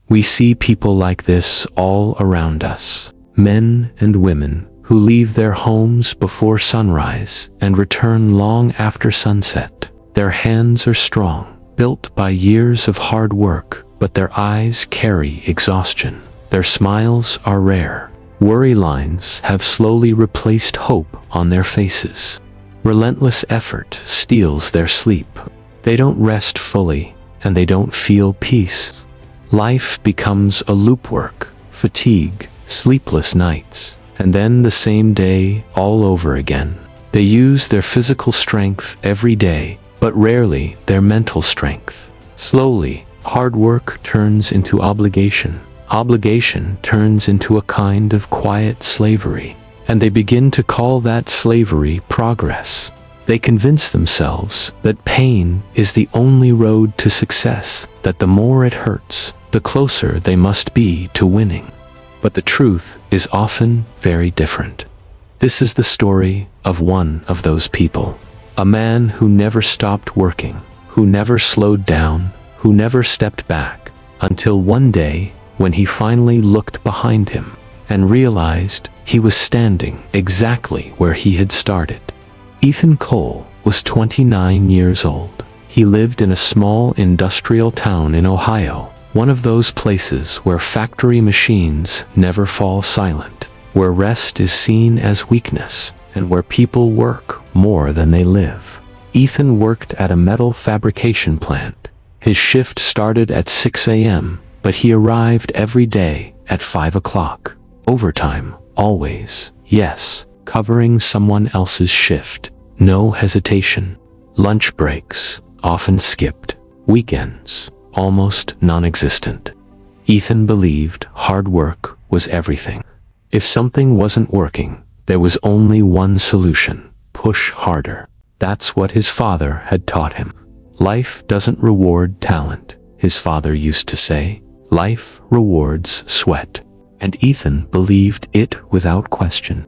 We see people like this all around us. Men and women who leave their homes before sunrise and return long after sunset. Their hands are strong, built by years of hard work, but their eyes carry exhaustion. Their smiles are rare. Worry lines have slowly replaced hope on their faces. Relentless effort steals their sleep. They don't rest fully, and they don't feel peace. Life becomes a loopwork, fatigue, sleepless nights, and then the same day all over again. They use their physical strength every day, but rarely their mental strength. Slowly, hard work turns into obligation. Obligation turns into a kind of quiet slavery, and they begin to call that slavery progress. They convince themselves that pain is the only road to success, that the more it hurts, the closer they must be to winning. But the truth is often very different. This is the story of one of those people. A man who never stopped working, who never slowed down, who never stepped back, until one day when he finally looked behind him and realized he was standing exactly where he had started. Ethan Cole was 29 years old. He lived in a small industrial town in Ohio, one of those places where factory machines never fall silent, where rest is seen as weakness, and where people work more than they live. Ethan worked at a metal fabrication plant. His shift started at 6 a.m., but he arrived every day at 5 o'clock. Overtime, always, yes, covering someone else's shift. No hesitation. Lunch breaks, often skipped. Weekends, almost non-existent. Ethan believed hard work was everything. If something wasn't working, there was only one solution: push harder. That's what his father had taught him. Life doesn't reward talent, his father used to say. Life rewards sweat. And Ethan believed it without question.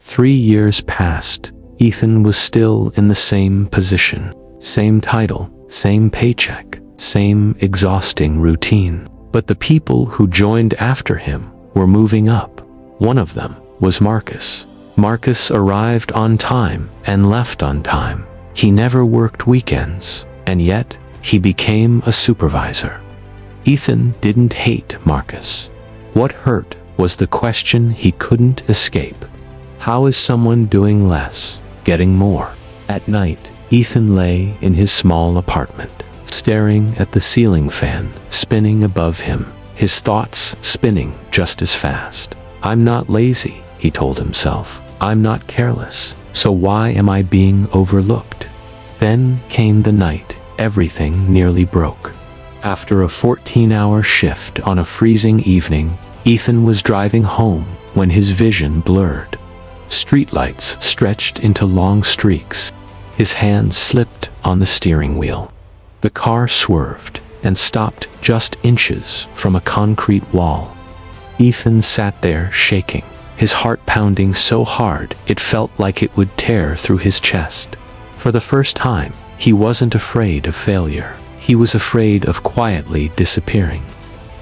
3 years passed. Ethan was still in the same position. Same title, same paycheck, same exhausting routine. But the people who joined after him were moving up. One of them was Marcus. Marcus arrived on time and left on time. He never worked weekends, and yet he became a supervisor. Ethan didn't hate Marcus. What hurt was the question he couldn't escape. How is someone doing less getting more? At night, Ethan lay in his small apartment, staring at the ceiling fan spinning above him, his thoughts spinning just as fast. I'm not lazy, he told himself. I'm not careless, so why am I being overlooked? Then came the night everything nearly broke. After a 14-hour shift on a freezing evening, Ethan was driving home when his vision blurred. Streetlights stretched into long streaks. His hands slipped on the steering wheel. The car swerved and stopped just inches from a concrete wall. Ethan sat there shaking, his heart pounding so hard it felt like it would tear through his chest. For the first time, he wasn't afraid of failure. He was afraid of quietly disappearing.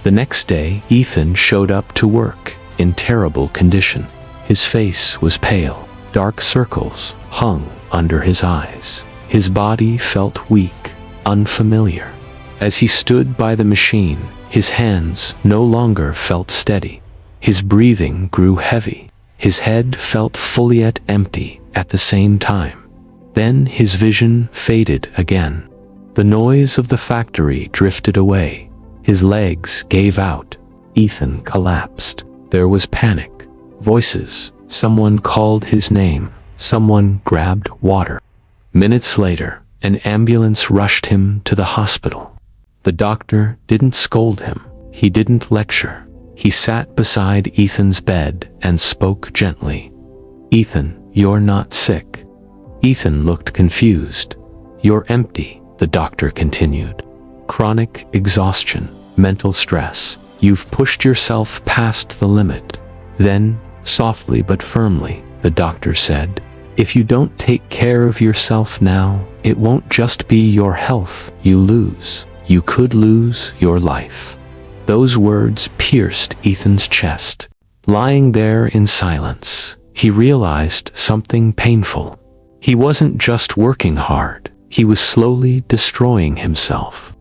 The next day, Ethan showed up to work in terrible condition. His face was pale. Dark circles hung under his eyes. His body felt weak, unfamiliar. As he stood by the machine, his hands no longer felt steady. His breathing grew heavy. His head felt fully empty at the same time. Then his vision faded again. The noise of the factory drifted away. His legs gave out. Ethan collapsed. There was panic. Voices. Someone called his name. Someone grabbed water. Minutes later, an ambulance rushed him to the hospital. The doctor didn't scold him. He didn't lecture. He sat beside Ethan's bed and spoke gently. Ethan, you're not sick. Ethan looked confused. You're empty, the doctor continued. Chronic exhaustion, mental stress. You've pushed yourself past the limit. Then, softly but firmly, the doctor said, if you don't take care of yourself now, it won't just be your health you lose. You could lose your life. Those words pierced Ethan's chest. Lying there in silence, he realized something painful. He wasn't just working hard, he was slowly destroying himself.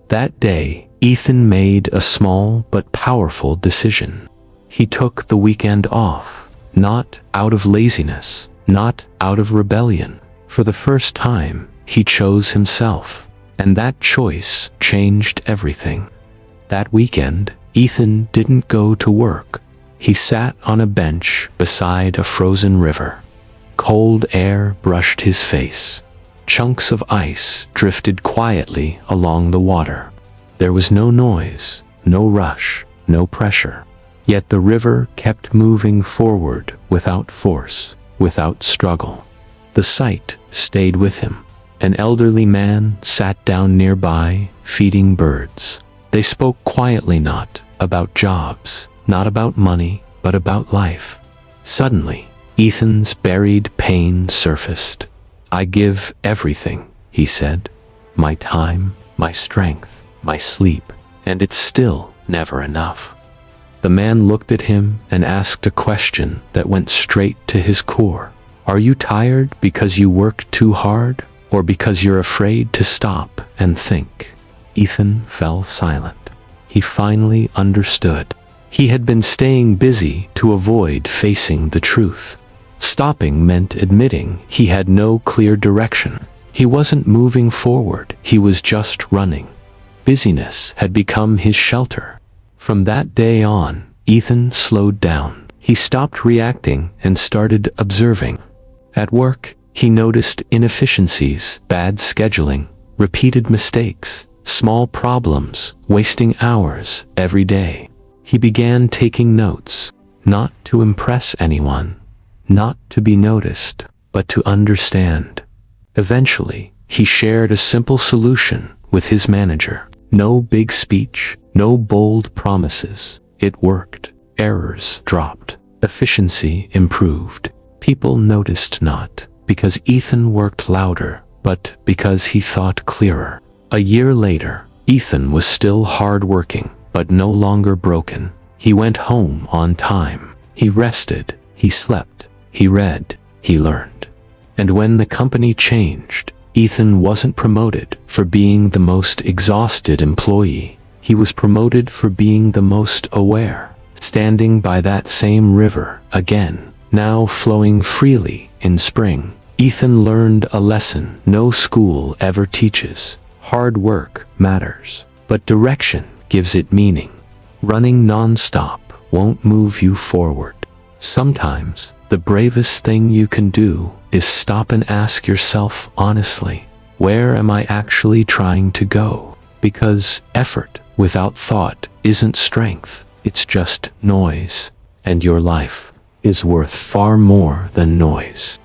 That day, Ethan made a small but powerful decision. He took the weekend off, not out of laziness, not out of rebellion. For the first time, he chose himself, and that choice changed everything. That weekend, Ethan didn't go to work. He sat on a bench beside a frozen river. Cold air brushed his face. Chunks of ice drifted quietly along the water. There was no noise, no rush, no pressure. Yet the river kept moving forward without force, without struggle. The sight stayed with him. An elderly man sat down nearby, feeding birds. They spoke quietly, not about jobs, not about money, but about life. Suddenly, Ethan's buried pain surfaced. "I give everything," he said. "My time, my strength, my sleep, and it's still never enough." The man looked at him and asked a question that went straight to his core. "Are you tired because you work too hard, or because you're afraid to stop and think?" Ethan fell silent. He finally understood. He had been staying busy to avoid facing the truth. Stopping meant admitting he had no clear direction. He wasn't moving forward, he was just running. Busyness had become his shelter. From that day on, Ethan slowed down. He stopped reacting and started observing. At work, he noticed inefficiencies, bad scheduling, repeated mistakes, small problems, wasting hours every day. He began taking notes, not to impress anyone, not to be noticed, but to understand. Eventually, he shared a simple solution with his manager. No big speech, no bold promises. It worked. Errors dropped. Efficiency improved. People noticed not because Ethan worked louder, but because he thought clearer. A year later, Ethan was still hard-working, but no longer broken. He went home on time. He rested. He slept. He read. He learned. And when the company changed, Ethan wasn't promoted for being the most exhausted employee. He was promoted for being the most aware, standing by that same river again, now flowing freely in spring. Ethan learned a lesson no school ever teaches. Hard work matters, but direction gives it meaning. Running non-stop won't move you forward. Sometimes, the bravest thing you can do is stop and ask yourself honestly, where am I actually trying to go? Because effort without thought isn't strength, it's just noise. And your life is worth far more than noise.